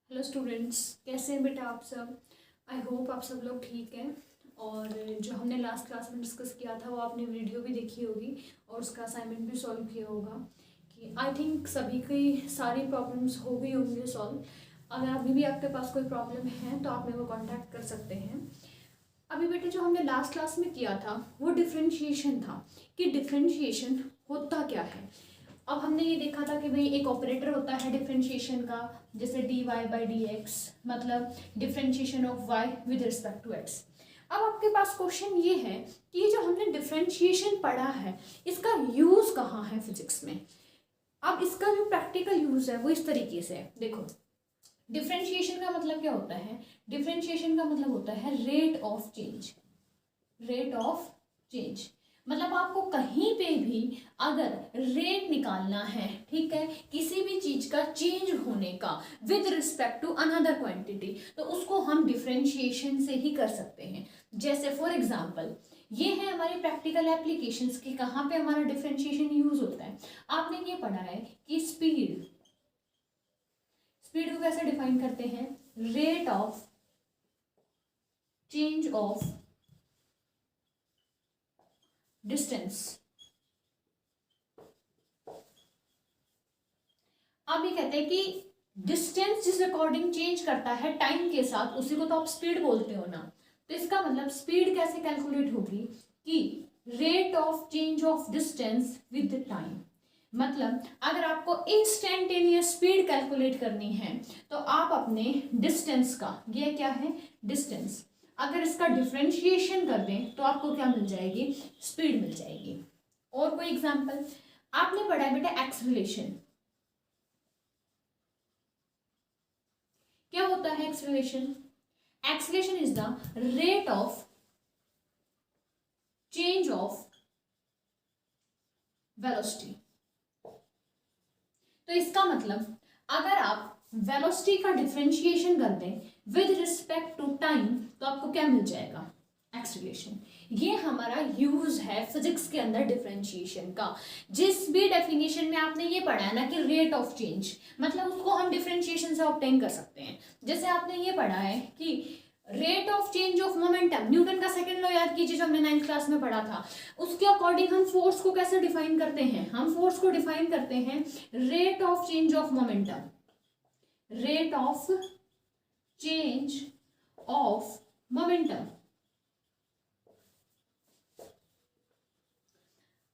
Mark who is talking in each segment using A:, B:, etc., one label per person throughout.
A: Hello students, कैसे हैं बेटा आप सब। आई होप आप सब लोग ठीक हैं। और जो हमने लास्ट क्लास में डिस्कस किया था वो आपने वीडियो भी देखी होगी और उसका असाइनमेंट भी सॉल्व किया होगा। कि आई थिंक सभी की सारी प्रॉब्लम्स हो गई होंगी सॉल्व। अगर अभी भी आपके पास कोई प्रॉब्लम है तो आप मेरे को कॉन्टैक्ट कर सकते हैं। अभी बेटे जो हमने लास्ट क्लास में किया था वो डिफ्रेंशिएशन था कि डिफ्रेंशिएशन होता क्या है। अब हमने ये देखा था कि भाई एक ऑपरेटर होता है डिफरेंशिएशन का, जैसे d y by d x, मतलब differentiation of y with respect to x. अब आपके पास क्वेश्चन ये है कि ये जो हमने डिफरेंशिएशन पढ़ा है इसका यूज कहाँ है फिजिक्स में। अब इसका जो प्रैक्टिकल यूज है वो इस तरीके से है। देखो, डिफरेंशिएशन का मतलब क्या होता है। डिफरेंशिएशन का मतलब होता है rate of change. Rate of change मतलब आपको कहीं पे भी अगर रेट निकालना है, ठीक है, किसी भी चीज का चेंज होने का with respect to another quantity, तो उसको हम डिफरेंशिएशन से ही कर सकते हैं। जैसे फॉर एग्जांपल ये है हमारी प्रैक्टिकल एप्लीकेशंस की, कहाँ पे हमारा डिफरेंशिएशन यूज होता है। आपने ये पढ़ा है कि स्पीड को कैसे डिफाइन करते हैं, rate of change of distance. अब ये कहते हैं कि डिस्टेंस जिस अकॉर्डिंग चेंज करता है टाइम के साथ, उसी को तो आप स्पीड बोलते हो ना। तो इसका मतलब स्पीड कैसे कैलकुलेट होगी कि rate of change of distance with time. मतलब अगर आपको इंस्टेंटेनियस स्पीड कैलकुलेट करनी है तो आप अपने डिस्टेंस का, ये क्या है डिस्टेंस, अगर इसका डिफरेंशिएशन कर दें तो आपको क्या मिल जाएगी, स्पीड मिल जाएगी। और कोई एग्जांपल आपने पढ़ा है बेटा एक्सेलरेशन। क्या होता है acceleration. Acceleration is the rate of change of velocity. तो इसका मतलब अगर आप वेलोसिटी का डिफरेंशिएशन कर दें विद रिस्पेक्ट टू टाइम तो आपको क्या मिल जाएगा, एक्सेलरेशन। ये हमारा यूज है फिजिक्स के अंदर डिफरेंशिएशन का। जिस भी डेफिनेशन में आपने ये पढ़ा है ना कि रेट ऑफ चेंज, मतलब उसको हम डिफरेंशिएशन से ऑब्टेन कर सकते हैं। जैसे आपने ये पढ़ा है कि rate of change of momentum, Newton का सेकंड लॉ याद कीजिए जो हमने 9th क्लास में पढ़ा था। उसके अकॉर्डिंग हम फोर्स को कैसे डिफाइन करते हैं, हम फोर्स को डिफाइन करते हैं rate of change of momentum. Rate of change of momentum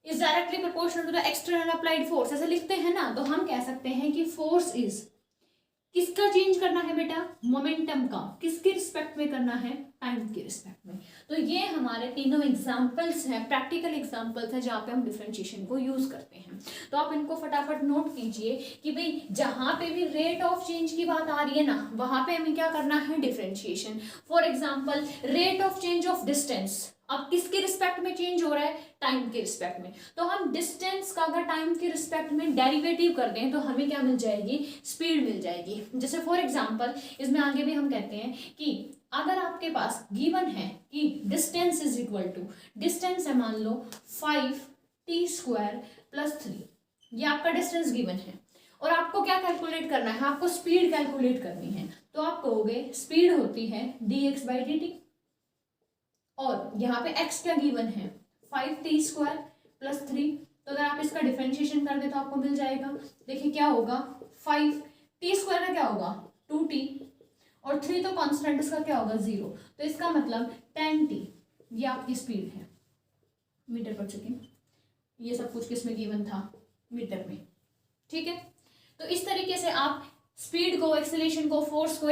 A: is directly proportional to the external applied force. ऐसे लिखते हैं ना, तो हम कह सकते हैं कि फोर्स इज, किसका चेंज करना है बेटा, मोमेंटम का। किसके रिस्पेक्ट में करना है, टाइम के रिस्पेक्ट में। तो ये हमारे तीनों एग्जांपल्स हैं, प्रैक्टिकल एग्जांपल्स हैं जहाँ पे हम डिफरेंशिएशन को यूज करते हैं। तो आप इनको फटाफट नोट कीजिए कि भाई जहाँ पे भी रेट ऑफ चेंज की बात आ रही है ना, वहां पे हमें क्या करना है, differentiation. For example rate of change of distance, अब किसके रिस्पेक्ट में चेंज हो रहा है, टाइम के रिस्पेक्ट में। तो हम डिस्टेंस का अगर टाइम के रिस्पेक्ट में डेरिवेटिव कर दें तो हमें क्या मिल जाएगी, स्पीड मिल जाएगी। जैसे फॉर एग्जांपल इसमें आगे भी हम कहते हैं कि अगर आपके पास गिवन है कि distance is equal to, distance है मान लो 5t² + 3, ये आपका डिस्टेंस गिवन है और आपको क्या कैलकुलेट करना है, आपको स्पीड कैलकुलेट करनी है। तो आप कहोगे स्पीड होती है dx/dt, और यहाँ पे x क्या गिवन है 5t² + 3। तो अगर आप इसका डिफरेंशिएशन कर दे तो आपको मिल जाएगा, देखिए क्या होगा, 5t² का क्या होगा 2t, और 3 तो कांस्टेंट, इसका क्या होगा 0। तो इसका मतलब 10t, ये आपकी स्पीड है मीटर पर सेकेंड। ये सब कुछ किसमें गिवन था, मीटर में, ठीक है। तो इस तरीके से आप स्पीड को, एक्सेलरेशन को, फोर्स को,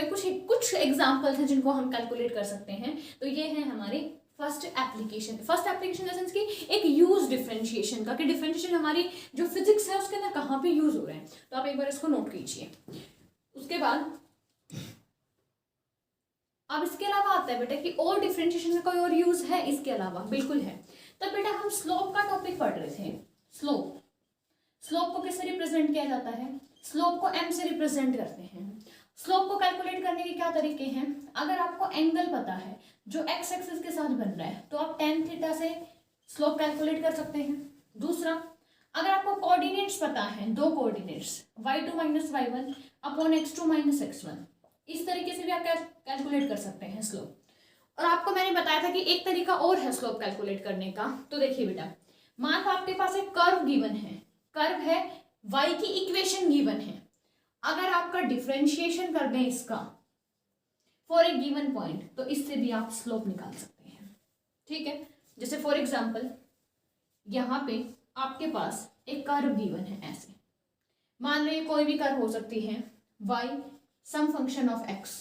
A: कुछ एग्जांपल्स हैं जिनको हम कैलकुलेट कर सकते हैं। तो ये है हमारी first application in the sense की एक यूज डिफरेंशिएशन का, कि डिफरेंशिएशन हमारी जो फिजिक्स है उसके अंदर कहाँ पे यूज हो रहे हैं। तो आप एक बार इसको नोट कीजिए। उसके बाद अब इसके अलावा आता है बेटा कि और डिफरेंशिएशन का कोई और यूज है इसके अलावा, बिल्कुल है। तब बेटा हम स्लोप का टॉपिक पढ़ रहे थे। स्लोप को किससे रिप्रेजेंट किया जाता है, स्लोप को m से रिप्रेजेंट करते हैं। स्लोप को कैलकुलेट करने के क्या तरीके हैं, अगर आपको एंगल पता है जो x एक्सिस के साथ बन रहा है तो आप tan थीटा से स्लोप कैलकुलेट कर सकते हैं। दूसरा, अगर आपको कोऑर्डिनेट्स पता है, दो coordinates y2 - y1 upon x2 - x1, इस तरीके से भी आप कैलकुलेट कर सकते हैं स्लोप। और आपको मैंने बताया था कि एक तरीका और है स्लोप कैलकुलेट करने का। तो देखिए बेटा, मान लो आपके पास एक कर्व गिवन है, कर्व है, y की इक्वेशन गिवन है। अगर आपका डिफरेंशिएशन कर दें इसका फॉर ए गिवन पॉइंट, तो इससे भी आप स्लोप निकाल सकते हैं। ठीक है, जैसे फॉर एग्जांपल यहाँ पे आपके पास एक कर्व गिवन है ऐसे, मान लो ये कोई भी कर्व हो सकती है, y some function of x,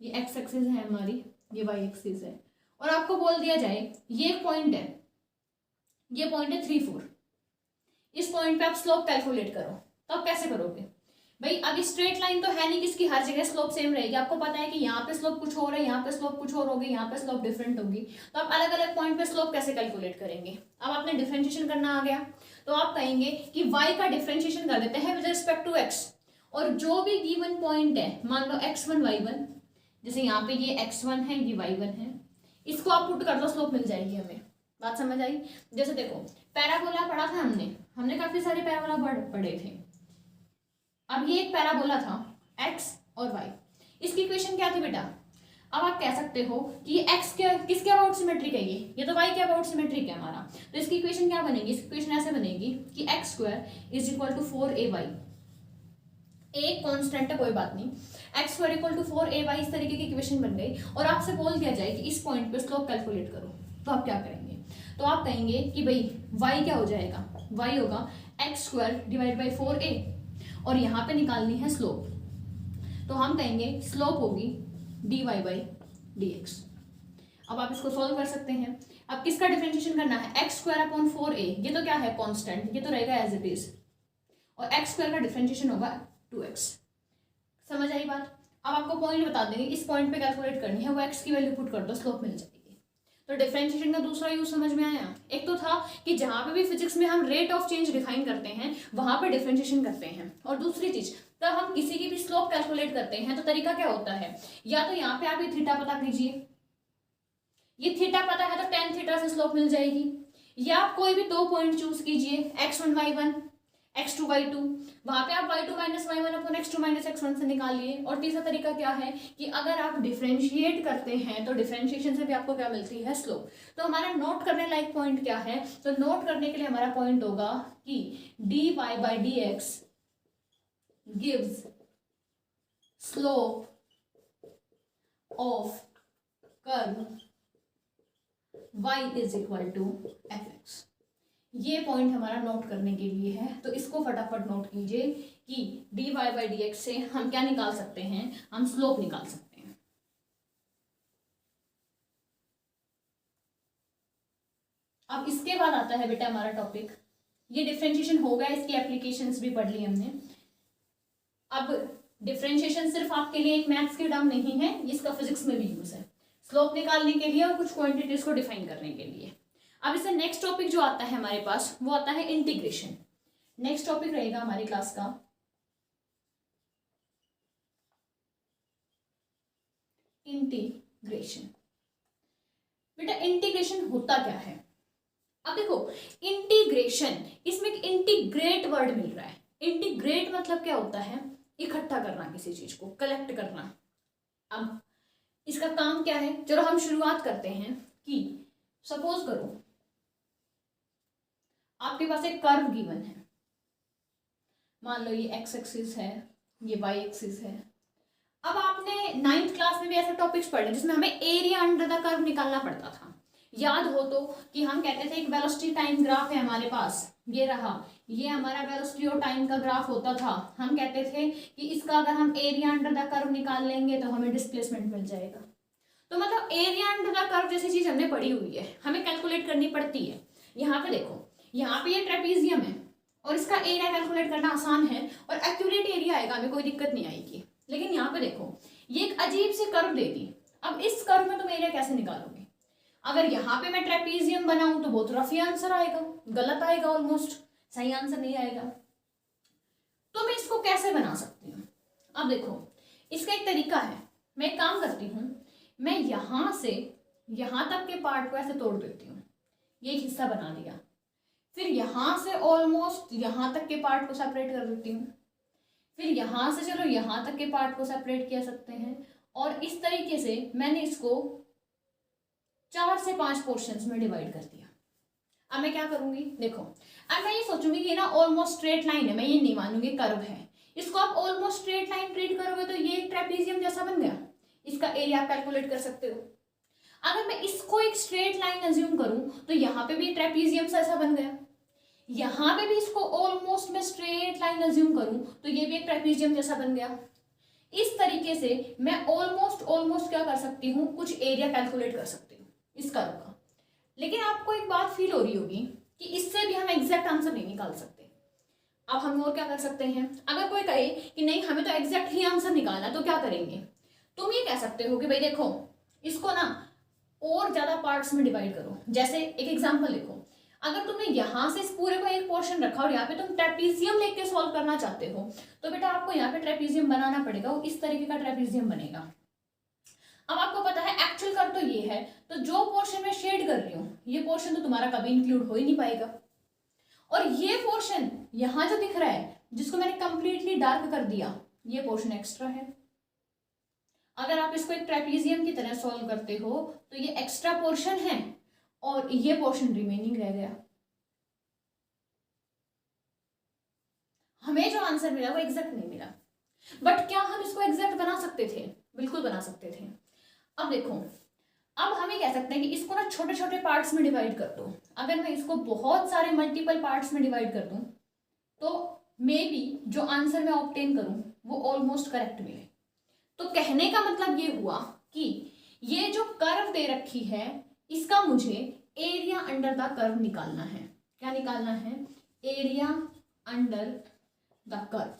A: ये x एक्सिस है हमारी, ये y एक्सिस है, और आपको बोल दिया जाए ये एक पॉइंट है, ये पॉइंट है 3 4, इस पॉइंट पे आप स्लोप कैलकुलेट करो। तो आप कैसे करोगे भाई, अभी स्ट्रेट लाइन तो है नहीं किसकी, हर जगह स्लोप सेम रहेगी। आपको पता है कि यहाँ पे स्लोप कुछ और है, यहाँ पे स्लोप कुछ और होगी, यहाँ पे स्लोप डिफरेंट होगी। तो आप अलग अलग पॉइंट पे स्लोप कैसे कैलकुलेट करेंगे। अब आपने डिफरेंशिएशन करना आ गया, तो आप कहेंगे कि y का डिफरेंशिएशन कर देते हैं विद रिस्पेक्ट टू x, और जो भी गिवन पॉइंट है, मान लो x1 y1, जैसे यहाँ पे ये x1 है, ये y1 है, इसको आप पुट कर दो, स्लोप मिल जाएगी हमें। बात समझ आई। जैसे देखो पैराबोला पढ़ा था हमने काफी सारे पैराबोला पढ़े थे। अब ये एक पैराबोला था x और y, इसकी इक्वेशन क्या थी बेटा। अब आप कह सकते हो कि ये x किसके अबाउट सिमेट्रिक है, ये तो y के अबाउट सिमेट्रिक है हमारा। तो इसकी इक्वेशन क्या बनेगी, इसकी इक्वेशन ऐसे बनेगी कि x² is equal to 4ay, एक कांस्टेंट है कोई बात नहीं, x² इक्वल टू 4ay, इस तरीके की इक्वेशन बन गई। और आपसे बोल दिया जाए कि इस पॉइंट पे स्लोप कैलकुलेट करो, तो आप क्या करेंगे, तो आप कहेंगे कि भाई y क्या हो जाएगा, y होगा x² डिवाइड बाई 4a, और यहाँ पे निकालनी है स्लोप, तो हम कहेंगे स्लोप होगी dy बाई dx। अब आप इसको सॉल्व कर सकते हैं। अब किसका डिफरेंशिएशन करना है, x² अपॉन 4a, ये तो क्या है कांस्टेंट, ये तो रहेगा एज इट इज, और x² का डिफरेंशिएशन होगा 2x। समझ आई बात। अब आपको पॉइंट बता देंगे, इस पॉइंट पे कैलकुलेट करनी है, वो x की वैल्यू पुट कर दो, स्लोप मिल जाएगी। तो डिफरेंशिएशन का दूसरा यूज समझ में आया। एक तो था कि जहां पे भी फिजिक्स में हम रेट ऑफ चेंज डिफाइन करते हैं वहां पे डिफरेंशिएशन करते हैं, और दूसरी चीज तब हम किसी की भी स्लोप कैलकुलेट करते हैं तो तरीका क्या होता है, या तो यहाँ पे आप ये थीटा पता कीजिए, ये थीटा पता है तो tan थीटा से स्लोप मिल जाएगी, या आप कोई भी 2 पॉइंट चूज कीजिए, x1 y1 x2 y2, वहां पे आप y2 माइनस y1 अपन x2 माइनस x1 से निकालिए। और तीसरा तरीका क्या है कि अगर आप डिफरेंशिएट करते हैं तो डिफरेंशिएशन से भी आपको क्या मिलती है, स्लोप। तो हमारा नोट करने लायक पॉइंट क्या है, तो नोट करने के लिए हमारा पॉइंट होगा कि dy by dx gives slope of curve y is equal to fx। ये पॉइंट हमारा नोट करने के लिए है, तो इसको फटाफट नोट कीजिए कि dy बाई dx से हम क्या निकाल सकते हैं, हम स्लोप निकाल सकते हैं। अब इसके बाद आता है बेटा हमारा टॉपिक, ये डिफरेंशिएशन हो गया, इसकी एप्लीकेशंस भी पढ़ ली हमने। अब डिफरेंशिएशन सिर्फ आपके लिए एक मैथ्स की टर्म नहीं है, इसका फिजिक्स में भी यूज है, स्लोप निकालने के लिए और कुछ क्वांटिटीज को डिफाइन करने के लिए। अब इससे नेक्स्ट टॉपिक जो आता है हमारे पास वो आता है इंटीग्रेशन। नेक्स्ट टॉपिक रहेगा हमारी क्लास का इंटीग्रेशन। बेटा इंटीग्रेशन होता क्या है, अब देखो इंटीग्रेशन, इसमें एक इंटीग्रेट वर्ड मिल रहा है। इंटीग्रेट मतलब क्या होता है, इकट्ठा करना, किसी चीज को कलेक्ट करना। अब इसका काम क्या है, चलो हम शुरुआत करते हैं कि सपोज करो आपके पास एक कर्व गिवन है, मान लो ये x एक्सिस है, ये y एक्सिस है। अब आपने 9th क्लास में भी ऐसे टॉपिक्स पढ़े जिसमें हमें एरिया अंडर द कर्व निकालना पड़ता था। याद हो तो कि हम कहते थे एक वेलोसिटी टाइम ग्राफ है हमारे पास, ये रहा, ये हमारा वेलोसिटी और टाइम का ग्राफ होता था। हम कहते थे कि इसका अगर हम एरिया अंडर द कर्व निकाल लेंगे तो हमें डिस्प्लेसमेंट मिल जाएगा। तो मतलब एरिया अंडर द कर्व जैसी चीज हमने पढ़ी हुई है, हमें कैलकुलेट करनी पड़ती है। यहाँ पे देखो, यहाँ पे ये ट्रेपीजियम है और इसका एरिया कैलकुलेट करना आसान है और एक्यूरेट एरिया आएगा, हमें कोई दिक्कत नहीं आएगी। लेकिन यहाँ पे देखो ये एक अजीब सी कर्व दे दी, अब इस कर्व में तुम एरिया कैसे निकालोगे। अगर यहाँ पे मैं ट्रेपीजियम बनाऊं तो बहुत रफी आंसर आएगा, गलत आएगा, ऑलमोस्ट सही आंसर नहीं आएगा। तो मैं इसको कैसे बना सकती हूँ, अब देखो इसका एक तरीका है। मैं एक काम करती हूँ, मैं यहाँ से यहाँ तक के पार्ट को ऐसे तोड़ देती हूँ, ये एक हिस्सा बना दिया, फिर यहाँ से ऑलमोस्ट यहाँ तक के पार्ट को सेपरेट कर देती हूँ, फिर यहाँ से चलो यहाँ तक के पार्ट को सेपरेट कर सकते हैं, और इस तरीके से मैंने इसको 4 से 5 पोर्शंस में डिवाइड कर दिया। अब मैं क्या करूंगी, देखो अब मैं ये सोचूंगी कि ना ऑलमोस्ट स्ट्रेट लाइन है, मैं ये नहीं मानूंगी कर्व है। इसको आप ऑलमोस्ट स्ट्रेट लाइन ट्रीट करोगे तो ये ट्रेपीजियम जैसा बन गया, इसका एरिया आप कैलकुलेट कर सकते हो। अगर मैं इसको एक स्ट्रेट लाइन अज्यूम करूं तो यहाँ पे भी ट्रेपीजियम ऐसा बन गया, यहाँ पे भी इसको ऑलमोस्ट मैं स्ट्रेट लाइन अज्यूम करूं तो ये भी एक ट्रेपीजियम जैसा बन गया। इस तरीके से मैं ऑलमोस्ट क्या कर सकती हूँ, कुछ एरिया कैलकुलेट कर सकती हूँ इस कर्व का। लेकिन आपको एक बात फील हो रही होगी कि इससे भी हम एग्जैक्ट आंसर नहीं निकाल सकते। अब हम और क्या कर सकते हैं, अगर कोई कहे कि नहीं हमें तो एग्जैक्ट ही आंसर निकालना, तो क्या करेंगे, तुम ये कह सकते हो कि भाई देखो इसको ना और ज्यादा पार्ट्स में डिवाइड करो। जैसे एक एग्जांपल देखो, अगर तुमने यहाँ से इस पूरे को एक पोर्शन रखा और यहाँ पे तुम ट्रेपीजियम लेके सॉल्व करना चाहते हो, तो बेटा आपको यहाँ पे ट्रेपीजियम बनाना पड़ेगा, वो इस तरीके का ट्रेपीजियम बनेगा। अब आपको पता है एक्चुअल कर तो ये है, तो जो पोर्शन में शेड कर रही हूँ ये पोर्शन तो तुम्हारा कभी इंक्लूड हो ही नहीं पाएगा, और ये पोर्शन यहाँ जो दिख रहा है जिसको मैंने कंप्लीटली डार्क कर दिया, ये पोर्शन एक्स्ट्रा है। अगर आप इसको एक ट्रेपीजियम की तरह सॉल्व करते हो तो ये एक्स्ट्रा पोर्शन है और ये पोर्शन रिमेनिंग रह गया। हमें जो आंसर मिला वो एग्जैक्ट नहीं मिला, बट क्या हम इसको एग्जैक्ट बना सकते थे, बिल्कुल बना सकते थे। अब देखो, अब हम ये कह सकते हैं कि इसको ना छोटे छोटे पार्ट्स में डिवाइड कर दो। अगर मैं इसको बहुत सारे मल्टीपल पार्ट्स में डिवाइड कर दूं तो मे बी जो आंसर मैं ऑब्टेन करूं वो ऑलमोस्ट करेक्ट मिले। तो कहने का मतलब ये हुआ कि ये जो कर्व दे रखी है इसका मुझे एरिया अंडर द कर्व निकालना है। क्या निकालना है, एरिया अंडर द कर्व।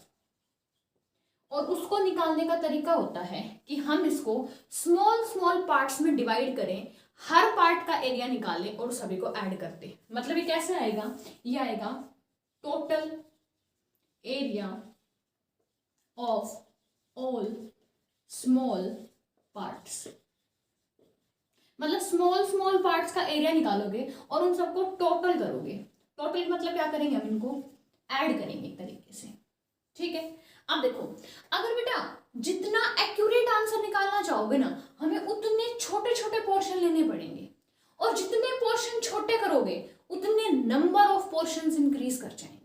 A: और उसको निकालने का तरीका होता है कि हम इसको स्मॉल स्मॉल पार्ट्स में डिवाइड करें, हर पार्ट का एरिया निकालें और सभी को ऐड करते। मतलब ये कैसे आएगा, ये आएगा total area of all small parts. मतलब स्मॉल स्मॉल पार्ट्स का एरिया निकालोगे और उन सबको टोटल करोगे। टोटल मतलब क्या करेंगे, हम इनको ऐड करेंगे एक तरीके से, ठीक है। अब देखो, अगर बेटा जितना एक्यूरेट आंसर निकालना चाहोगे ना, हमें उतने छोटे छोटे पोर्शन लेने पड़ेंगे, और जितने पोर्शन छोटे करोगे उतने नंबर ऑफ पोर्शंस इंक्रीज कर जाएंगे।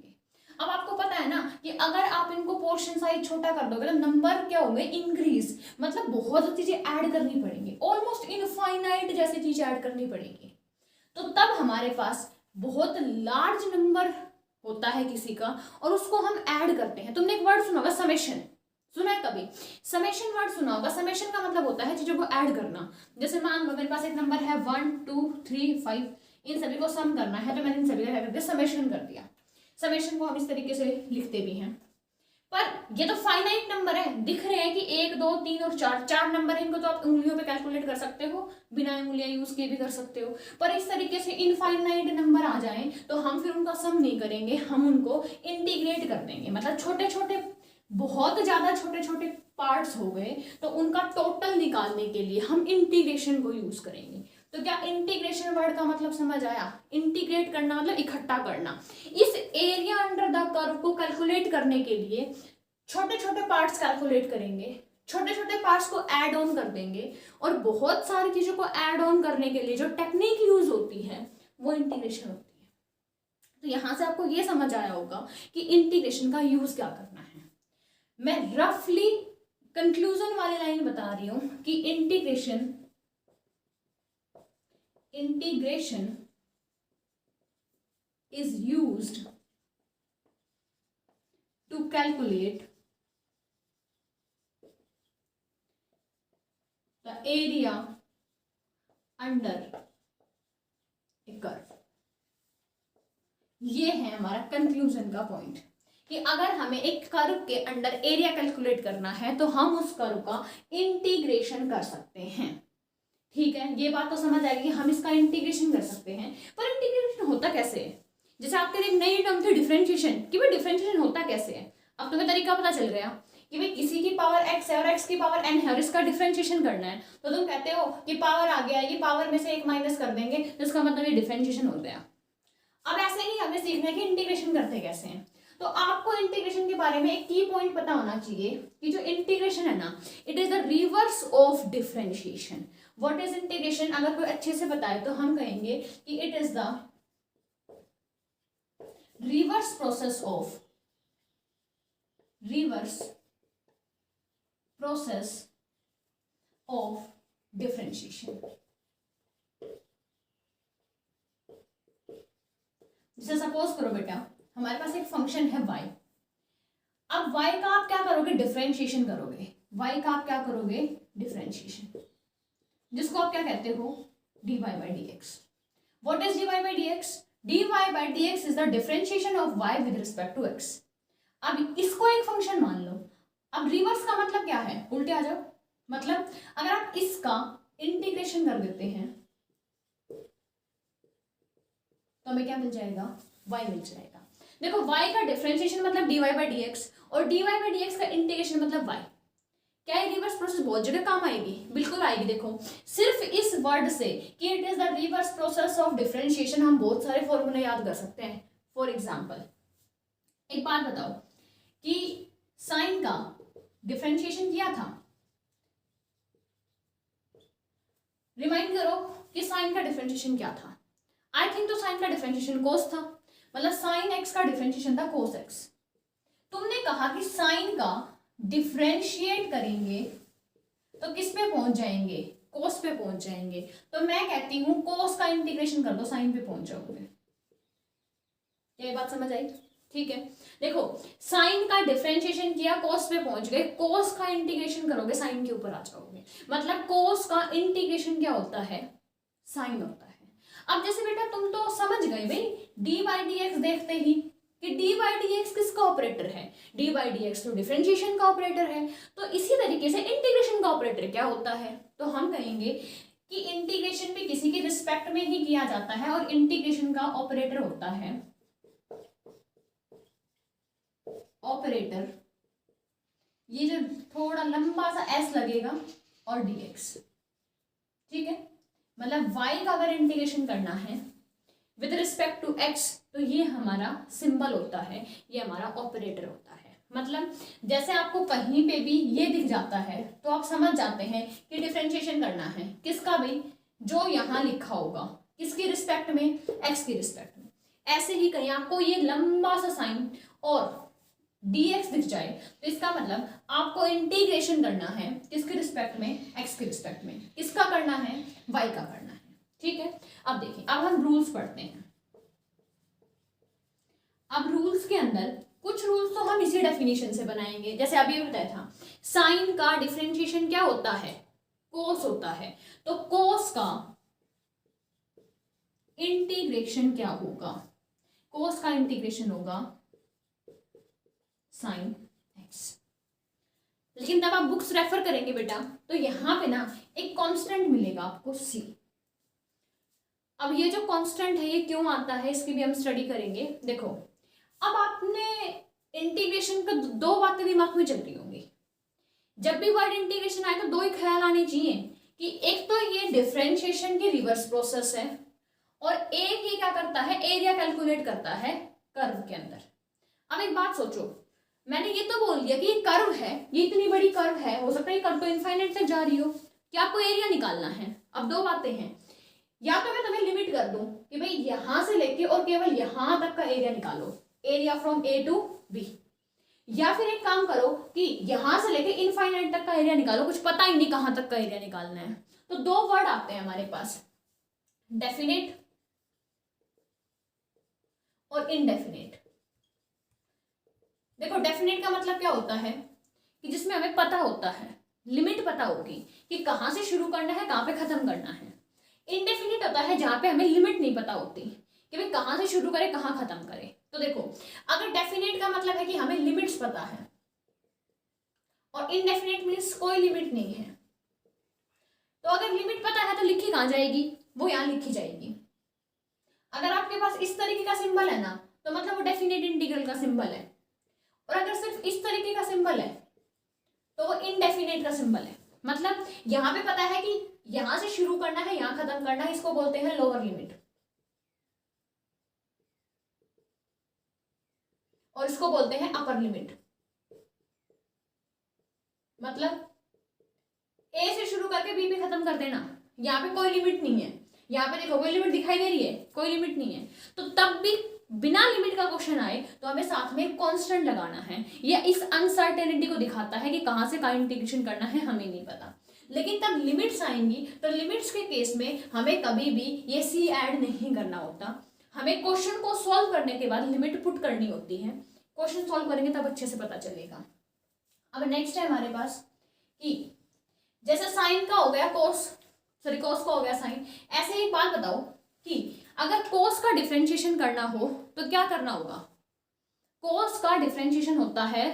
A: अब आपको पता है ना कि अगर आप इनको पोर्शन साइज छोटा कर दोगे तो नंबर क्या होंगे, इंक्रीज। मतलब बहुत चीजें ऐड करनी पड़ेंगी, ऑलमोस्ट इनफाइनाइट जैसी चीजें ऐड करनी पड़ेगी। तो तब हमारे पास बहुत लार्ज नंबर होता है किसी का, और उसको हम ऐड करते हैं। तुमने एक वर्ड सुना होगा समेशन, सुना है कभी, समेशन वर्ड सुना होगा। समेशन का मतलब होता है चीजों को ऐड करना। जैसे मान लो मेरे पास एक नंबर है 1 2 3 5, इन सभी को सम करना है, तो मैंने इन सभी का क्या कर दिया, समेशन कर दिया। समेशन को हम इस तरीके से लिखते भी हैं, पर ये तो फाइनाइट नंबर है, दिख रहे हैं कि 1 2 3 और 4 नंबर है। इनको तो आप उंगलियों पे कैलकुलेट कर सकते हो, बिना उंगलियां यूज किए भी कर सकते हो। पर इस तरीके से इनफाइनाइट नंबर आ जाएं तो हम फिर उनका सम नहीं करेंगे, हम उनको इंटीग्रेट कर देंगे। मतलब छोटे छोटे, बहुत ज्यादा छोटे छोटे पार्ट्स हो गए तो उनका टोटल निकालने के लिए हम इंटीग्रेशन को यूज करेंगे। तो क्या इंटीग्रेशन वर्ड का मतलब समझ आया, इंटीग्रेट करना मतलब इकट्ठा करना। इस एरिया अंडर द कर्व को कैलकुलेट करने के लिए छोटे छोटे पार्ट्स कैलकुलेट करेंगे, छोटे छोटे पार्ट्स को ऐड ऑन कर देंगे, और बहुत सारी चीजों को ऐड ऑन करने के लिए जो टेक्निक यूज होती है वो इंटीग्रेशन होती है। तो यहां से आपको ये समझ आया होगा कि इंटीग्रेशन का यूज क्या करना है। मैं रफली कंक्लूजन वाली लाइन बता रही हूं कि integration is used to calculate the area under a curve। ये है हमारा कंक्लूजन का पॉइंट कि अगर हमें एक कर्व के अंडर एरिया कैलकुलेट करना है तो हम उस कर्व का इंटीग्रेशन कर सकते हैं। ठीक है, ये बात तो समझ आएगी, हम इसका इंटीग्रेशन कर सकते हैं। पर इंटीग्रेशन होता कैसे है? जैसे आपके एक नई टर्म थी डिफरेंशिएशन, कि भाई डिफरेंशिएशन होता कैसे है। अब तुम्हें तरीका पता चल गया कि भाई किसी की पावर x है और x की पावर n है और इसका डिफरेंशिएशन करना है, तो तुम कहते हो कि पावर आ गया, ये पावर में से एक माइनस कर देंगे तो इसका मतलब ये डिफरेंशिएशन हो गया। अब ऐसे ही हमें सीखना है कि इंटीग्रेशन करते कैसे हैं। तो आपको इंटीग्रेशन के बारे में एक की पॉइंट पता होना चाहिए कि जो इंटीग्रेशन है ना, it is the reverse of differentiation. What is integration? अगर कोई अच्छे से बताए तो हम कहेंगे कि it is the reverse process of differentiation. जैसे सपोज करो बेटा, हमारे पास एक फंक्शन है y। अब y का आप क्या करोगे? डिफरेंशिएशन करोगे। y का आप क्या करोगे? डिफरेंशिएशन, जिसको आप क्या कहते हो? dy by dx। What is dy by dx? dy by dx is the differentiation of y with respect to x। अब इसको एक फंक्शन मान लो। अब रिवर्स का मतलब क्या है? उल्टे आ जाओ। मतलब अगर आप इसका इंटीग्रेशन कर देते हैं तो हमें क्या मिल जाएगा? y मिल जाएगा। देखो y का डिफरेंशिएशन मतलब dy by dx और dy by dx का इंटीग्रेशन मतलब y। क्या ये रिवर्स प्रोसेस बहुत जगह काम आएगी? बिल्कुल आएगी। देखो सिर्फ इस वर्ड से कि it is the reverse process of differentiation हम बहुत सारे फॉर्मूले याद कर सकते हैं। फॉर एग्जाम्पल एक बात बताओ कि साइन का डिफरेंशिएशन किया था, रिमाइंड करो कि साइन का डिफरेंशिएशन क्या था? आई थिंक तो साइन का डिफरेंशिएशन कोस था, मतलब साइन एक्स का डिफरेंशिएशन था कोस एक्स। तुमने कहा कि साइन का डिफरेंशिएट करेंगे तो किस पे पहुंच जाएंगे? कोस पे पहुंच जाएंगे। तो मैं कहती हूं कोस का इंटीग्रेशन कर दो, साइन पे पहुंच जाओगे। क्या ये बात समझ आई? ठीक है। देखो साइन का डिफरेंशिएशन किया, कोस पे पहुंच गए, कोस का इंटीग्रेशन करोगे साइन के ऊपर आ जाओगे। मतलब कोस का इंटीग्रेशन क्या होता है? साइन होता है। अब जैसे बेटा तुम तो समझ गए भाई डी बाई डी एक्स देखते ही कि डी बाई डी एक्स किसका ऑपरेटर है? डी बाई डी एक्स तो डिफरेंशिएशन का ऑपरेटर है। तो इसी तरीके से इंटीग्रेशन का ऑपरेटर क्या होता है? तो हम कहेंगे कि इंटीग्रेशन भी किसी के रिस्पेक्ट में ही किया जाता है और इंटीग्रेशन का ऑपरेटर होता है ऑपरेटर, ये जो थोड़ा लंबा सा एस लगेगा और dx। ठीक है, मतलब y का अगर इंटीग्रेशन करना है विद रिस्पेक्ट टू x तो ये हमारा सिंबल होता है, ये हमारा ऑपरेटर होता है। मतलब जैसे आपको कहीं पे भी ये दिख जाता है तो आप समझ जाते हैं कि डिफरेंशिएशन करना है किसका भाई? जो यहाँ लिखा होगा किसकी रिस्पेक्ट में? x की रिस्पेक्ट में। ऐसे ही कहीं आपको ये लंबा सा साइन और dx दिख जाए तो इसका मतलब आपको इंटीग्रेशन करना है किसके रिस्पेक्ट में? x के रिस्पेक्ट में। किसका करना है? y का करना है। ठीक है, अब देखिए, अब हम रूल्स पढ़ते हैं। अब रूल्स के अंदर कुछ रूल्स तो हम इसी डेफिनेशन से बनाएंगे। जैसे अभी बताया था साइन का डिफरेंशिएशन क्या होता है? कोस होता है। तो कोस का इंटीग्रेशन क्या होगा? कोस का इंटीग्रेशन होगा साइन एक्स। लेकिन जब आप बुक्स रेफर करेंगे बेटा तो यहां पे ना एक कांस्टेंट मिलेगा आपको c। अब ये जो कांस्टेंट है ये क्यों आता है इसकी भी हम स्टडी करेंगे। देखो अब आपने इंटीग्रेशन का दो बातें दिमाग में चल रही होंगी। जब भी वर्ड इंटीग्रेशन आए तो दो ही ख्याल आने चाहिए कि एक तो ये डिफरेंशिएशन की रिवर्स प्रोसेस है और एक ये क्या करता है? एरिया कैलकुलेट करता है कर्व के अंदर। अब एक बात सोचो, मैंने ये तो बोल दिया कि ये कर्व है, ये इतनी बड़ी कर्व है, हो सकता है ये कर्व तो इनफाइनाइट तक जा रही हो, कि आपको एरिया निकालना है। अब दो बातें हैं, या तो मैं तुम्हें लिमिट कर दूं कि भाई यहां से लेके और केवल यहां तक का एरिया निकालो, area from A to B, या फिर एक काम करो कि यहां से लेके इनफाइनाइट तक का एरिया निकालो, कुछ पता ही नहीं कहां तक का एरिया निकालना है। तो दो वर्ड आते हैं हमारे पास, डेफिनेट और इनडेफिनेट। देखो डेफिनेट का मतलब क्या होता है कि जिसमें हमें पता होता है, लिमिट पता होगी कि कहां से शुरू करना है, कहां पे खत्म करना है। इनडेफिनेट होता है जहां पे हमें लिमिट नहीं पता होती कि भाई कहां से शुरू करें कहां खत्म करें। तो देखो अगर डेफिनेट का मतलब है कि हमें लिमिट्स पता है और इनडेफिनेट मीन्स कोई लिमिट नहीं है। तो अगर लिमिट पता है तो लिखी कहां जाएगी? वो यहां लिखी जाएगी। अगर आपके पास इस तरीके का सिंबल है ना तो मतलब वो डेफिनेट इंटीग्रल का सिंबल है, और अगर सिर्फ इस तरीके का सिंबल है तो वो इनडेफिनेट का सिंबल है। मतलब यहां पे पता है कि यहां से शुरू करना है यहां खत्म करना है, इसको बोलते हैं लोअर लिमिट, और इसको बोलते हैं अपर लिमिट। मतलब ए से शुरू करके बी पे खत्म कर देना, यहाँ पे कोई लिमिट नहीं है। यहाँ पे देखो कोई लिमिट दिखाई दे रही है, कोई लिमिट नहीं है। तो तब भी बिना लिमिट का क्वेश्चन आए तो हमें साथ में कांस्टेंट लगाना है। ये इस अनसर्टेनिटी को दिखाता है कि कहाँ से का इंटीग्रेशन करना है हमें नहीं पता। लेकिन तब लिमिट्स आएंगी तो लिमिट्स के केस में हमें कभी भी ये सी ऐड नहीं करना होता। हमें क्वेश्चन को सॉल्व करने के बाद लिमिट पुट करनी होती है। क्वेश्चन सॉल्व करेंगे तब अच्छे से पता चलेगा। अब नेक्स्ट है हमारे पास कि जैसे साइन का हो गया कोस का हो गया साइन, ऐसे एक बात बताओ कि अगर कोस का डिफरेंशिएशन करना हो तो क्या करना होगा। कोस का डिफरेंशिएशन होता है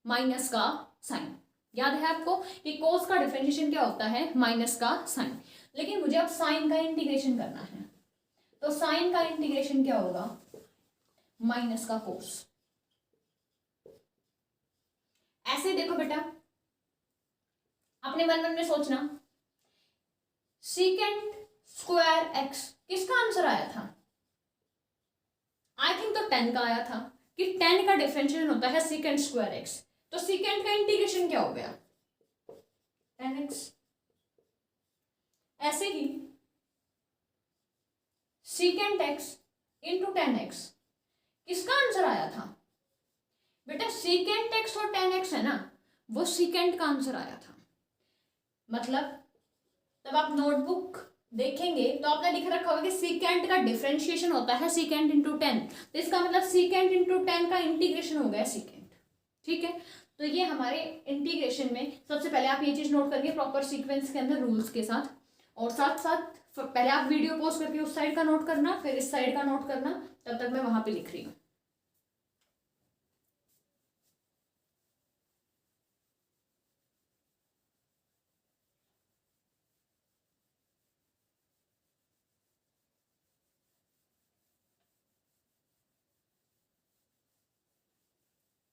A: माइनस का साइन। याद है आपको कि कोस का डिफरेंशिएशन क्या होता है, माइनस का साइन। लेकिन मुझे अब साइन का इंटीग्रेशन करना है, तो साइन का इंटीग्रेशन क्या होगा, माइनस का कोस। ऐसे देखो बेटा, अपने मन में सोचना, सीकेंट स्क्वायर एक्स किसका आंसर आया था, आई थिंक तो 10 का आया था कि 10 का डिफरेंशिएशन होता है सीकेंट स्क्वायर एक्स। तो सीकेंट का इंटीग्रेशन क्या हो गया, 10x। ऐसे ही सीकेंट एक्स इंटू 10x किसका आंसर आया था बेटा, सीकेंट एक्स और 10x है ना, वो सीकेंट का आंसर आया था। मतलब तब आप नोटबुक देखेंगे तो आपने लिख रखा होगा कि सीकेंट का डिफरेंशिएशन होता है सीकेंट इंटू 10, तो इसका मतलब सीकेंट इंटू 10 का इंटीग्रेशन हो गया सीकेंट। ठीक है, तो ये हमारे इंटीग्रेशन में सबसे पहले आप ये चीज नोट करिए प्रॉपर सीक्वेंस के अंदर रूल्स के साथ, और साथ साथ पहले आप वीडियो पॉज करके उस साइड का नोट करना, फिर इस साइड का नोट करना, तब तक मैं वहां पे लिख रही हूँ।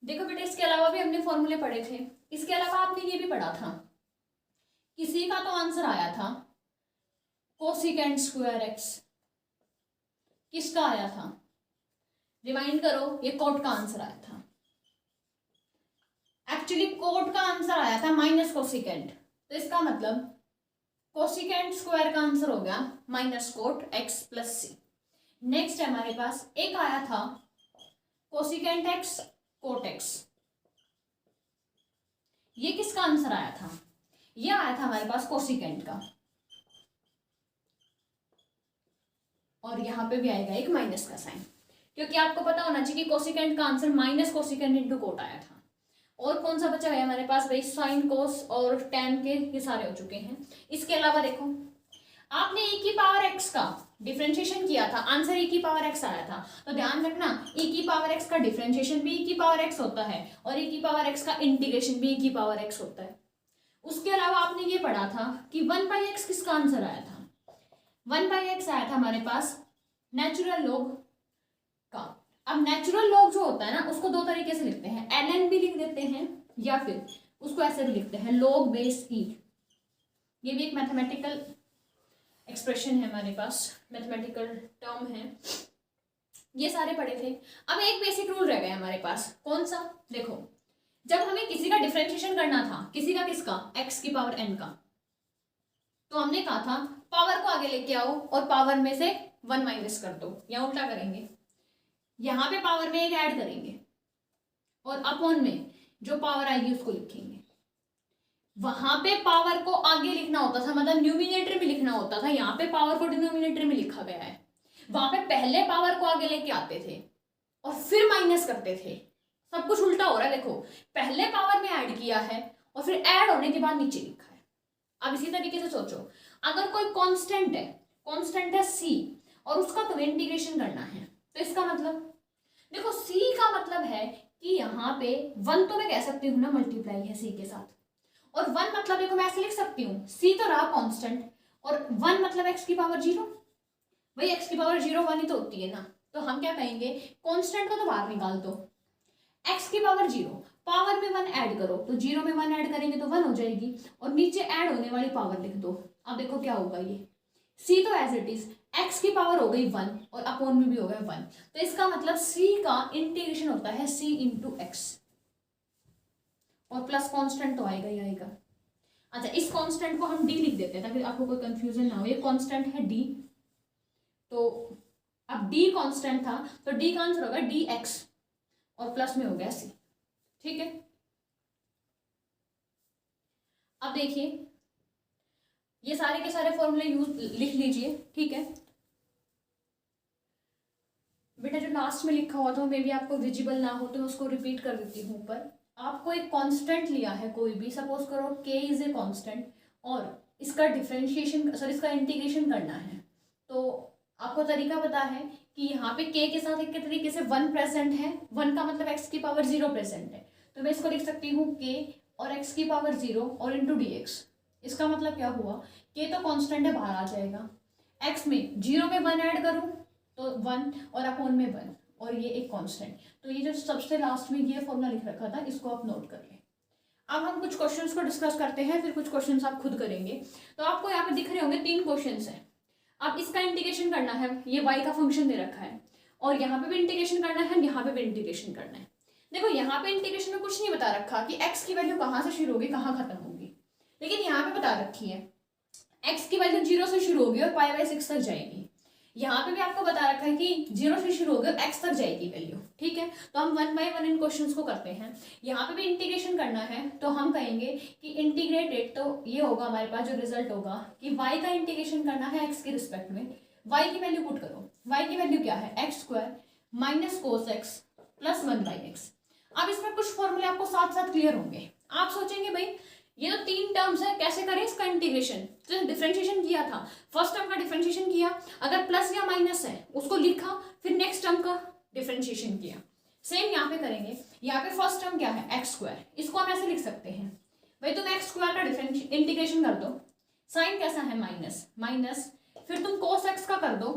A: देखो बेटा, इसके अलावा भी हमने फॉर्मूले पढ़े थे। इसके अलावा आपने ये भी पढ़ा था, किसी का तो आंसर आया था कोसिकेंट स्क्वायर एक्स। किसका आया था, रिमाइंड करो, ये कोट का आंसर आया था। एक्चुअली कोट का आंसर आया था माइनस कोसिकेंट, तो इसका मतलब कोसिकेंट स्क्वायर का आंसर हो गया माइनस कोट एक्स प्लस सी। नेक्स्ट है हमारे पास एक आया था कोसिकेंट एक्स कोट एक्स। ये किसका आंसर आया था, ये आया था हमारे पास कोसिकेंट का, और यहां पे भी आएगा एक माइनस का साइन, क्योंकि आपको पता होना चाहिए कि कोसिकेंट का answer minus cosecant into coat आया था। और कौन सा बचा है हमारे पास भाई, साइन कोस और टेन के ये सारे हो चुके हैं। इसके अलावा देखो, आपने e की पावर x का डिफरेंशिएशन किया था, आंसर e की पावर x आया था, तो ध्यान रखना e की पावर x का डिफरेंशिएशन भी e की पावर x होता है, और e की पावर x का इंटीग्रेशन भी e की पावर x होता है। उसके अलावा आपने ये पढ़ा था कि 1/x किसका आंसर आया था, 1/x आया था हमारे पास नेचुरल लॉग का। अब नेचुरल लॉग जो होता है ना, उसको दो तरीके से लिखते हैं, ln भी लिख देते हैं या फिर उसको ऐसे भी लिखते हैं log बेस e। ये भी एक मैथमेटिकल एक्सप्रेशन है हमारे पास, मैथमेटिकल टर्म है। ये सारे पढ़े थे। अब एक बेसिक रूल रह गया हमारे पास, कौन सा, देखो जब हमें किसी का डिफरेंशिएशन करना था, किसी का किसका, x की पावर n का, तो हमने कहा था पावर को आगे लेके आओ और पावर में से 1 माइनस कर दो, या उल्टा करेंगे, यहाँ पे पावर में एक ऐड करेंगे और अपॉन में जो पावर आएगी उसको लिखेंगे। वहां पे पावर को आगे लिखना होता था, मतलब न्यूमिनेटर में लिखना होता था, यहाँ पे पावर को डिनोमिनेटर में लिखा गया है। वहां पे पहले पावर को आगे लेके आते थे और फिर माइनस करते थे, सब कुछ उल्टा हो रहा है। देखो, पहले पावर में ऐड किया है और फिर ऐड होने के बाद नीचे लिखा है। अब इसी तरीके से सोचो, अगर कोई कांस्टेंट है c, और उसका तुम्हें इंटीग्रेशन करना है, तो इसका मतलब देखो c का मतलब है कि यहाँ पे 1 तो मैं कह सकती हूँ ना मल्टीप्लाई है c के साथ, और 1 मतलब देखो मैं ऐसे लिख सकती हूँ, c तो रहा कांस्टेंट और 1 मतलब x की पावर 0, भाई x की पावर 0 1 ही तो होती है ना, तो हम क्या कहेंगे, कांस्टेंट को तो बाहर निकाल दो, x की पावर 0, पावर में 1 ऐड करो, तो 0 में 1 ऐड करेंगे तो 1 हो जाएगी, और नीचे ऐड होने वाली पावर लिख दो। अब देखो क्या होगा, ये c तो एज इट इज, एक्स की पावर हो गई 1 और अपॉन में भी हो गया 1, तो इसका मतलब c का इंटीग्रेशन होता है c इंटू एक्स, और प्लस कांस्टेंट तो आएगा ही आएगा। अच्छा, इस कांस्टेंट को हम d लिख देते हैं ताकि आपको कोई कंफ्यूजन ना हो। ये कांस्टेंट है d, तो अब d कांस्टेंट था तो d का आंसर होगा dx और प्लस में हो गया c। ठीक है, अब देखिए ये सारे के सारे फॉर्मूले यूज लिख लीजिए। ठीक है बेटा, जो लास्ट में लिखा हुआ था मे भी आपको विजिबल ना हो तो मैं उसको रिपीट कर देती हूँ ऊपर। आपको एक कांस्टेंट लिया है कोई भी, सपोज करो k इज ए कांस्टेंट, और इसका डिफरेंशिएशन सॉरी इसका इंटीग्रेशन करना है, तो आपको तरीका पता है कि यहाँ पे k के साथ एक के तरीके से 1 प्रेजेंट है, 1 का मतलब x की पावर 0 प्रेजेंट है, तो मैं इसको लिख सकती हूँ k और x की पावर 0 और इंटू dx। इसका मतलब क्या हुआ, k तो कांस्टेंट है बाहर आ जाएगा, x में 0 में 1 ऐड करूँ तो 1 और अपॉन में 1 और ये एक कांस्टेंट। तो ये जो सबसे लास्ट में ये फॉर्मूला लिख रखा था इसको आप नोट कर लें। अब हम कुछ क्वेश्चंस को डिस्कस करते हैं, फिर कुछ क्वेश्चंस आप खुद करेंगे। तो आपको यहाँ पे दिख रहे होंगे 3 क्वेश्चंस हैं। अब इसका इंटीग्रेशन करना है, ये y का फंक्शन दे रखा है, और यहाँ पे भी इंटीग्रेशन करना है, यहाँ पे भी इंटीग्रेशन करना है। देखो यहाँ पे इंटीग्रेशन में कुछ नहीं बता रखा कि x की वैल्यू कहाँ से शुरू होगी कहाँ खत्म होगी, लेकिन यहाँ पे बता रखी है x की वैल्यू 0 से शुरू होगी और π/6 तक जाएगी। यहाँ पे भी आपको बता रखा है कि 0 से शुरू होगी और x तक जाएगी वैल्यू। ठीक है, तो हम 1 बाय 1 इन क्वेश्चंस को करते हैं। यहाँ पे भी इंटीग्रेशन करना है, तो हम कहेंगे कि इंटीग्रेटेड, तो ये होगा हमारे पास जो रिजल्ट होगा कि y का इंटीग्रेशन करना है x के रिस्पेक्ट में। y की वैल्यू पुट करो, y की वैल्यू क्या है, x square minus cos x plus 1/x। अब इसमें कुछ फॉर्मूले आपको साथ साथ क्लियर होंगे। आप सोचेंगे भाई ये तो 3 टर्म्स है, कैसे करें इसका इंटीग्रेशन। तो डिफरेंशिएशन किया था, फर्स्ट टर्म का डिफरेंशिएशन किया, अगर प्लस या माइनस है उसको लिखा, फिर नेक्स्ट टर्म का डिफरेंशिएशन किया। सेम यहाँ पे करेंगे। यहाँ पे फर्स्ट टर्म क्या है, एक्स स्क्वायर, इसको हम ऐसे लिख सकते हैं भाई तुम एक्स स्क्वायर का इंटीग्रेशन कर दो, साइन कैसा है माइनस माइनस, फिर तुम कोस एक्स का कर दो,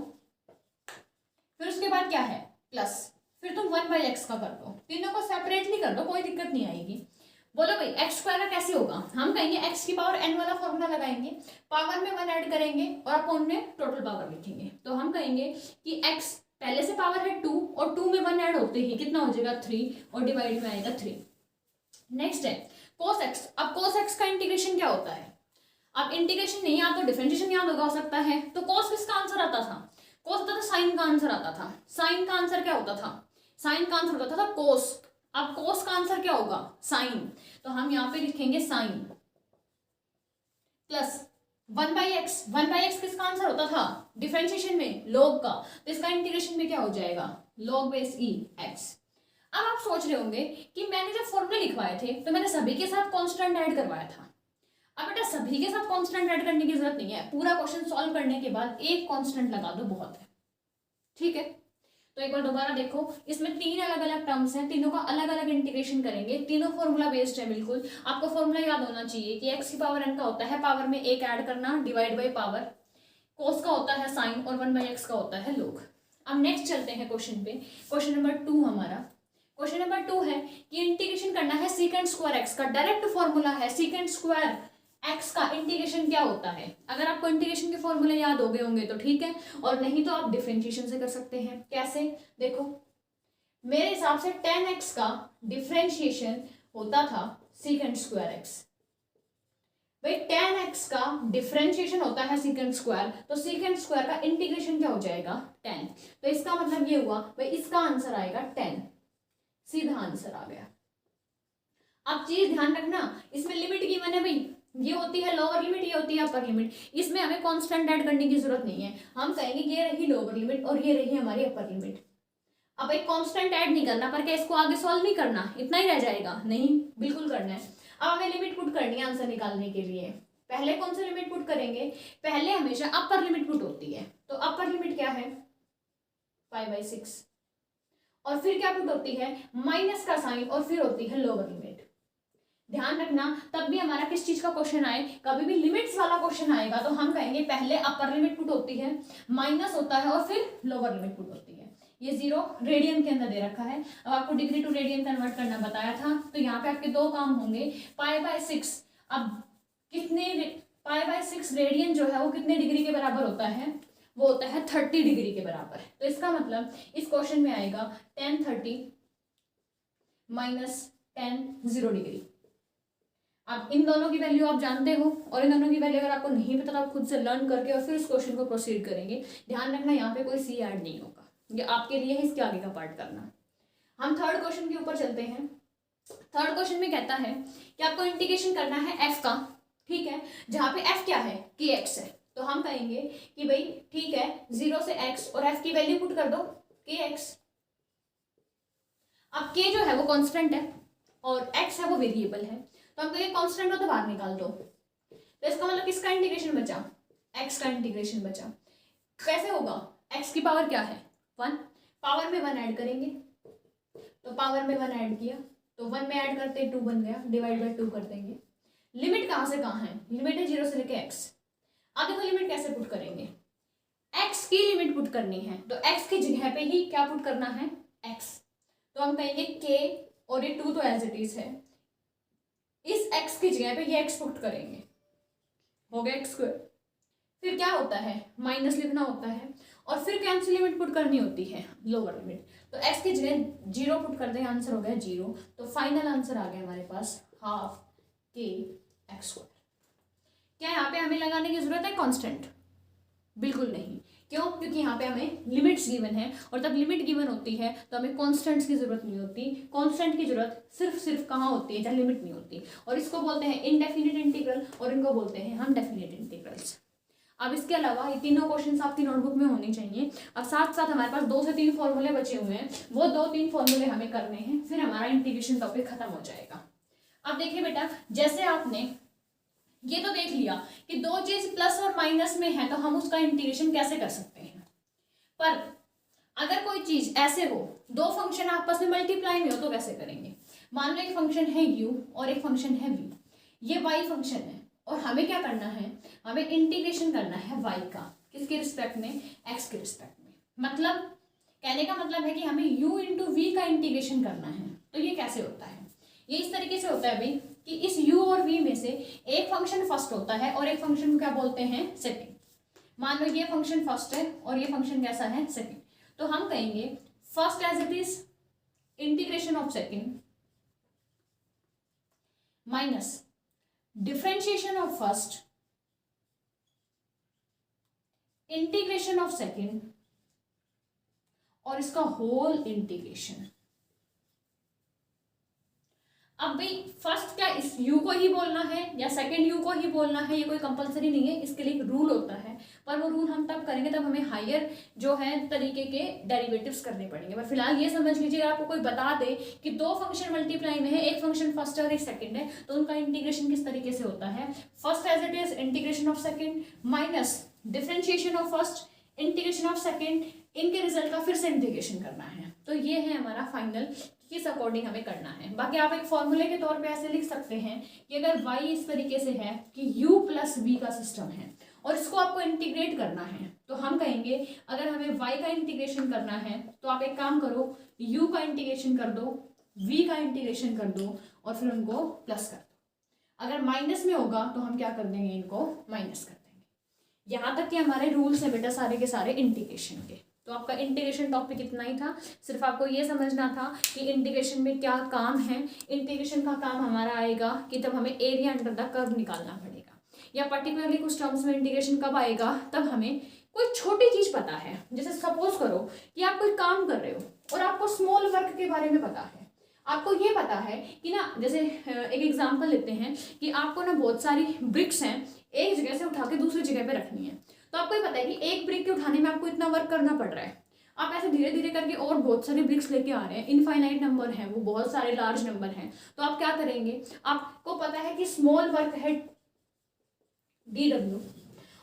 A: फिर उसके बाद क्या है प्लस, फिर तुम 1/x का कर दो। तीनों को सेपरेटली कर दो, कोई दिक्कत नहीं आएगी। बोलो भाई एक्स स्क्वायर का कैसे होगा, हम कहेंगे एक्स की पावर n वाला फॉर्मूला लगाएंगे, पावर में 1 ऐड करेंगे और अपॉन में टोटल पावर लिखेंगे। तो हम कहेंगे कि x पहले से पावर है 2 और 2 में 1 ऐड होते ही कितना हो जाएगा 3 और डिवाइड में आएगा 3। नेक्स्ट है cos x। अब cos x का इंटीग्रेशन क्या होता है, अब इंटीग्रेशन नहीं याद तो डिफरेंशिएशन याद होगा हो सकता है। तो cos किसका आंसर आता था, cos होता था साइन का आंसर आता था। साइन का आंसर क्या होता था, साइन का आंसर होता था cos। अब कोस का आंसर क्या होगा, साइन, तो हम यहाँ पे लिखेंगे साइन प्लस 1/x। 1/x किसका आंसर होता था डिफरेंशिएशन में, लॉग का, तो इसका इंटीग्रेशन में क्या हो जाएगा log बेस e x। अब आप सोच रहे होंगे कि मैंने जब फॉर्मूले लिखवाए थे तो मैंने सभी के साथ कांस्टेंट ऐड करवाया था। अब बेटा सभी के साथ कांस्टेंट ऐड करने की जरूरत नहीं है, पूरा क्वेश्चन सॉल्व करने के बाद एक कांस्टेंट लगा दो बहुत है। ठीक है, तो एक बार दोबारा देखो, इसमें 3 अलग अलग टर्म्स हैं, तीनों का अलग अलग इंटीग्रेशन करेंगे, तीनों फॉर्मूला बेस्ड है। बिल्कुल आपको फॉर्मूला याद होना चाहिए कि x की पावर n का होता है पावर में 1 ऐड करना डिवाइड बाय पावर, कोस का होता है साइन और 1/x का होता है log। अब नेक्स्ट चलते हैं क्वेश्चन पे। क्वेश्चन नंबर 2 हमारा, क्वेश्चन नंबर 2 है कि इंटीग्रेशन करना है सीकेंट स्क्वायर एक्स का। डायरेक्ट फॉर्मूला है सीकेंट स्क्वायर एक्स का इंटीग्रेशन क्या होता है। अगर आपको इंटीग्रेशन के फॉर्मूले याद हो गए होंगे तो ठीक है, और नहीं तो आप डिफरेंशिएशन से कर सकते हैं। कैसे, देखो मेरे हिसाब से 10x का डिफरेंशिएशन होता था सीकेंट स्क्वायर एक्स। भाई 10x का डिफरेंशिएशन होता है सीकेंट स्क्वायर, तो सीकेंट स्क्वायर का इंटीग्रेशन क्या हो जाएगा 10। तो इसका मतलब ये हुआ भाई इसका आंसर आएगा 10, सीधा आंसर आ गया। अब चीज ध्यान रखना, इसमें लिमिट गिवन है भाई, ये होती है लोअर लिमिट, ये होती है अपर लिमिट। इसमें हमें कांस्टेंट ऐड करने की जरूरत नहीं है, हम कहेंगे ये रही लोअर लिमिट और ये रही हमारी अपर लिमिट। अब एक कांस्टेंट ऐड नहीं करना, पर क्या इसको आगे सॉल्व नहीं करना, इतना ही रह जाएगा, नहीं बिल्कुल करना है। अब हमें लिमिट पुट करनी है आंसर निकालने के लिए। पहले कौन सा लिमिट पुट करेंगे, पहले हमेशा अपर लिमिट पुट होती है, तो अपर लिमिट क्या है 5/6, और फिर क्या पुट होती है माइनस का साइन, और फिर होती है लोअर लिमिट। ध्यान रखना तब भी हमारा किस चीज का क्वेश्चन आए, कभी भी लिमिट्स वाला क्वेश्चन आएगा तो हम कहेंगे पहले अपर लिमिट पुट होती है, माइनस होता है और फिर लोअर लिमिट पुट होती है। ये 0 रेडियन के अंदर दे रखा है। अब आपको डिग्री टू रेडियन कन्वर्ट करना बताया था, तो यहाँ पे आपके 2 काम होंगे। π/6, अब कितने π/6 रेडियन जो है वो कितने डिग्री के बराबर होता है, वो होता है 30 डिग्री के बराबर। तो इसका मतलब इस क्वेश्चन में आएगा tan 30 माइनस tan 0 डिग्री। अब इन दोनों की वैल्यू आप जानते हो, और इन दोनों की वैल्यू अगर आपको नहीं पता तो आप खुद से लर्न करके और फिर इस क्वेश्चन को प्रोसीड करेंगे। ध्यान रखना यहाँ पे कोई सी ऐड नहीं होगा, ये आपके लिए है इसके आगे का पार्ट करना। हम थर्ड क्वेश्चन के ऊपर चलते हैं। थर्ड क्वेश्चन में कहता है कि आपको इंटीग्रेशन करना है एफ का, ठीक है, जहाँ पे एफ क्या है, के एक्स है। तो हम कहेंगे कि भाई ठीक है 0 से x और f की वैल्यू पुट कर दो के एक्स। अब k जो है वो कांस्टेंट है और x है वो वेरिएबल है, तो हम कहेंगे कांस्टेंट हो तो बाहर निकाल दो। तो इसका मतलब किसका इंटीग्रेशन बचा, x का इंटीग्रेशन बचा। कैसे होगा, x की पावर क्या है 1, पावर में 1 ऐड करेंगे, तो पावर में 1 ऐड किया तो 1 में ऐड करते 2 बन गया, डिवाइड बाय 2 कर देंगे। लिमिट कहाँ से कहाँ है, लिमिट है 0 से लेके x। अब देखो लिमिट कैसे पुट करेंगे, x की लिमिट पुट करनी है, तो x की जगह पे ही क्या पुट करना है x। तो हम कहेंगे k और ये 2 तो एज इट इज है, इस x की जगह पे ये x पुट करेंगे, हो गया x स्क्वायर। फिर क्या होता है, माइनस लिखना होता है और फिर कौन सी लिमिट पुट करनी होती है, लोअर लिमिट। तो x की जगह 0 पुट कर दें, आंसर हो गया 0। तो फाइनल आंसर आ गया हमारे पास हाफ के एक्स स्क्वायर। क्या यहाँ पे हमें लगाने की जरूरत है कांस्टेंट, बिल्कुल नहीं। क्यों, क्योंकि यहाँ पे हमें लिमिट्स गिवन है और जब लिमिट गिवन होती है तो हमें कांस्टेंट्स की जरूरत नहीं होती। कांस्टेंट की जरूरत सिर्फ कहाँ होती है, जहाँ लिमिट नहीं होती, और इसको बोलते हैं इनडेफिनिट इंटीग्रल और इनको बोलते हैं हम डेफिनिट इंटीग्रल्स। अब इसके अलावा ये तीनों क्वेश्चंस आपकी नोटबुक में होने चाहिए। अब साथ साथ हमारे पास 2 से 3 फॉर्मूले बचे हुए हैं, वो 2-3 फॉर्मूले हमें करने हैं, फिर हमारा इंटीग्रेशन टॉपिक खत्म हो जाएगा। अब देखिए बेटा, जैसे आपने ये तो देख लिया कि 2 चीज प्लस और माइनस में है तो हम उसका इंटीग्रेशन कैसे कर सकते हैं, पर अगर कोई चीज ऐसे हो 2 फंक्शन आपस में मल्टीप्लाई में हो तो कैसे करेंगे। मान लो एक फंक्शन है u और एक फंक्शन है v, ये y फंक्शन है और हमें क्या करना है, हमें इंटीग्रेशन करना है y का, किसके रिस्पेक्ट में, x के रिस्पेक्ट में। मतलब कहने का मतलब है कि हमें u इंटू वी का इंटीग्रेशन करना है। तो ये कैसे होता है, ये इस तरीके से होता है भाई कि इस u और v में से एक फंक्शन फर्स्ट होता है और एक फंक्शन क्या बोलते हैं सेकंड। मान लो ये फंक्शन फर्स्ट है और ये फंक्शन कैसा है सेकंड, तो हम कहेंगे first as it is integration of second minus differentiation of first integration of second और इसका होल इंटीग्रेशन। अब भाई फर्स्ट क्या इस u को ही बोलना है या सेकंड u को ही बोलना है, ये कोई कंपलसरी नहीं है, इसके लिए एक रूल होता है, पर वो रूल हम तब करेंगे तब हमें हायर जो है तरीके के डेरिवेटिव्स करने पड़ेंगे। पर फिलहाल ये समझ लीजिए, आपको कोई बता दे कि 2 फंक्शन मल्टीप्लाई में है, एक फंक्शन फर्स्ट है और एक सेकंड है, तो उनका इंटीग्रेशन किस तरीके से होता है, first as it is integration of second minus differentiation of first integration of second, इनके रिजल्ट का फिर से इंटीग्रेशन करना है। तो ये है हमारा फाइनल, किस अकॉर्डिंग हमें करना है। बाकी आप एक फॉर्मूले के तौर पे ऐसे लिख सकते हैं कि अगर y इस तरीके से है कि u प्लस v का सिस्टम है और इसको आपको इंटीग्रेट करना है, तो हम कहेंगे अगर हमें y का इंटीग्रेशन करना है तो आप एक काम करो, u का इंटीग्रेशन कर दो, v का इंटीग्रेशन कर दो और फिर उनको प्लस कर दो। अगर माइनस में होगा तो हम क्या कर देंगे, इनको माइनस कर देंगे। यहाँ तक कि हमारे रूल्स है बेटा सारे के सारे इंटीग्रेशन के। तो आपका इंटीग्रेशन टॉपिक इतना ही था, सिर्फ आपको ये समझना था कि इंटीग्रेशन में क्या काम है। इंटीग्रेशन का काम हमारा आएगा कि तब हमें एरिया अंडर द कर्व निकालना पड़ेगा, या पर्टिकुलरली कुछ टर्म्स में इंटीग्रेशन कब आएगा, तब हमें कोई छोटी चीज़ पता है। जैसे सपोज करो कि आप कोई काम कर रहे हो और आपको स्मॉल वर्क के बारे में पता है, आपको ये पता है कि ना, जैसे एक एग्जाम्पल लेते हैं कि आपको ना बहुत सारी ब्रिक्स हैं, एक जगह से उठा के दूसरी जगह पे रखनी है, तो आपको ये पता है कि एक ब्रिक के उठाने में आपको इतना वर्क करना पड़ रहा है। आप ऐसे धीरे धीरे करके और बहुत सारे ब्रिक्स लेके आ रहे हैं, इनफाइनाइट नंबर है वो, बहुत सारे लार्ज नंबर हैं, तो आप क्या करेंगे, आपको पता है कि स्मॉल वर्क है DW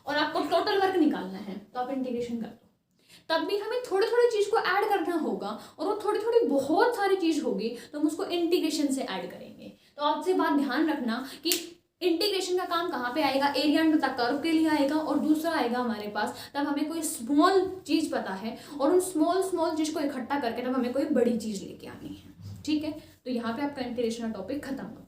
A: और आपको टोटल वर्क निकालना है, तो आप इंटीग्रेशन कर दो। तब भी हमें थोड़ी थोड़ी चीज़ को ऐड करना होगा और वो थोड़ी थोड़ी बहुत सारी चीज़ होगी तो हम उसको इंटीग्रेशन से ऐड करेंगे। तो आपसे बात ध्यान रखना कि इंटीग्रेशन का काम कहाँ पे आएगा, एरिया अंडर द कर्व के लिए आएगा, और दूसरा आएगा हमारे पास तब हमें कोई स्मॉल चीज़ पता है और उन स्मॉल चीज़ को इकट्ठा करके तब हमें कोई बड़ी चीज़ लेके आनी है। ठीक है, तो यहाँ पे आपका इंटीग्रेशन का टॉपिक खत्म हो